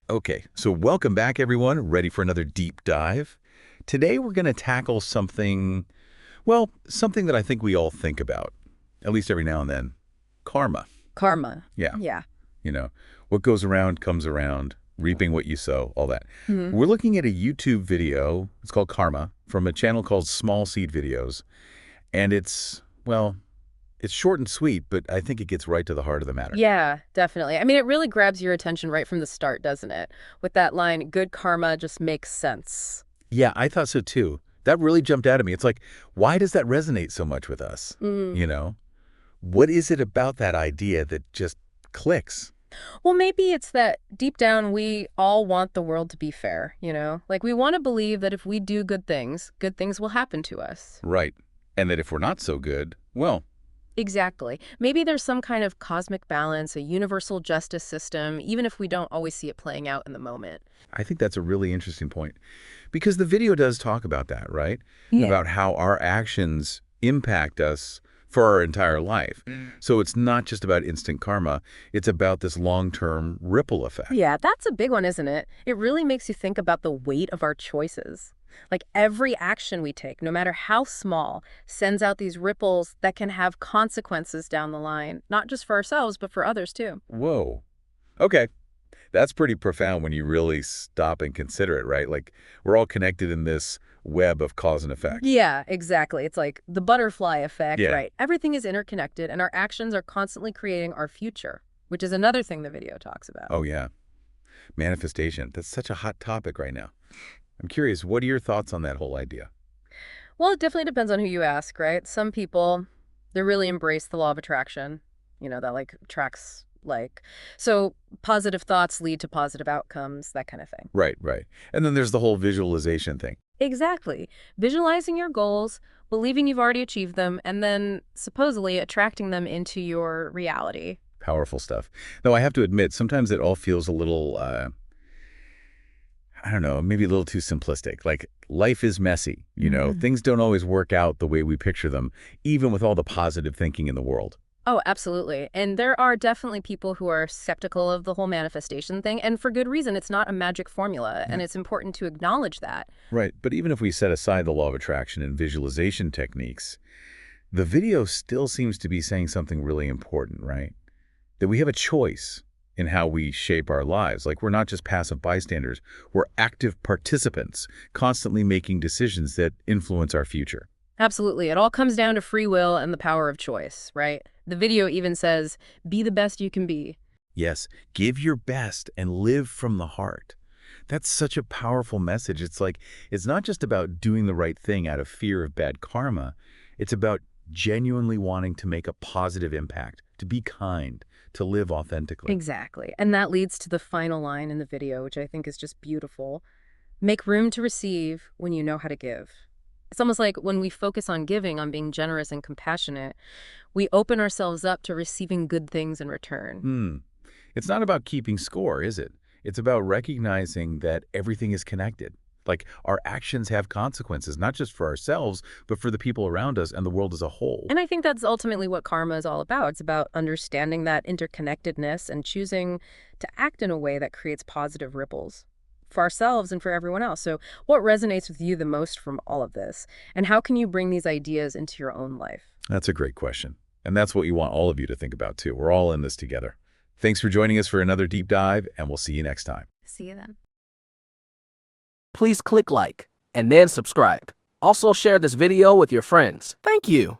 Okay, so welcome back, everyone. Ready for another deep dive? Today, we're going to tackle something, well, something that I think we all think about, at least every now and then. Karma. Karma. Yeah, Yeah. you know, what goes around comes around, reaping what you sow, all that. Mhm. We're looking at a YouTube video, it's called Karma, from a channel called Small Seed Videos. And well, it's short and sweet, but I think it gets right to the heart of the matter. Yeah, definitely. I mean, it really grabs your attention right from the start, doesn't it? With that line, good karma just makes sense. Yeah, I thought so too. That really jumped out at me. It's like, why does that resonate so much with us? Mm. You know? What is it about that idea that just clicks? Well, maybe it's that deep down we all want the world to be fair, Like we want to believe that if we do good things will happen to us. Right. And that if we're not so good, well, Exactly. Maybe there's some kind of cosmic balance, a universal justice system, even if we don't always see it playing out in the moment. I think that's a really interesting point. Because the video does talk about that, right? Yeah. About how our actions impact us for our entire life. So it's not just about instant karma, it's about this long-term ripple effect. Yeah, that's a big one, isn't it? It really makes you think about the weight of our choices. Like every action we take, no matter how small, sends out these ripples that can have consequences down the line, not just for ourselves, but for others too. Whoa. Okay. That's pretty profound when you really stop and consider it, right? Like, we're all connected in this web of cause and effect. Yeah, exactly. It's like the butterfly effect, Yeah. right? Everything is interconnected, and our actions are constantly creating our future, which is another thing the video talks about. Oh, yeah. Manifestation. That's such a hot topic right now. I'm curious, what are your thoughts on that whole idea? Well, it definitely depends on who you ask, right? Some people, they really embrace the law of attraction, that like tracks like. So positive thoughts lead to positive outcomes, that kind of thing. Right, right. And then there's the whole visualization thing. Exactly. Visualizing your goals, believing you've already achieved them, and then supposedly attracting them into your reality. Powerful stuff. Though I have to admit, sometimes it all feels a little, I don't know, maybe a little too simplistic. Like, life is messy, Things don't always work out the way we picture them, even with all the positive thinking in the world. Oh, absolutely. And there are definitely people who are skeptical of the whole manifestation thing, and for good reason. It's not a magic formula, and it's important to acknowledge that. Right, but even if we set aside the law of attraction and visualization techniques, the video still seems to be saying something really important, right? That we have a choice in how we shape our lives. Like, we're not just passive bystanders, we're active participants, constantly making decisions that influence our future. Absolutely. It all comes down to free will and the power of choice, right? The video even says, be the best you can be. Yes, give your best and live from the heart. That's such a powerful message. It's like, it's not just about doing the right thing out of fear of bad karma. It's about genuinely wanting to make a positive impact, to be kind, to live authentically. Exactly. And that leads to the final line in the video, which I think is just beautiful. Make room to receive when you know how to give. It's almost like when we focus on giving, on being generous and compassionate, we open ourselves up to receiving good things in return. Hmm. It's not about keeping score, is it? It's about recognizing that everything is connected. Like, our actions have consequences, not just for ourselves, but for the people around us and the world as a whole. And I think that's ultimately what karma is all about. It's about understanding that interconnectedness and choosing to act in a way that creates positive ripples for ourselves and for everyone else. So what resonates with you the most from all of this? And how can you bring these ideas into your own life? That's a great question. And that's what we want all of you to think about, too. We're all in this together. Thanks for joining us for another deep dive, and we'll see you next time. See you then. Please click like and then subscribe. Also share this video with your friends. Thank you.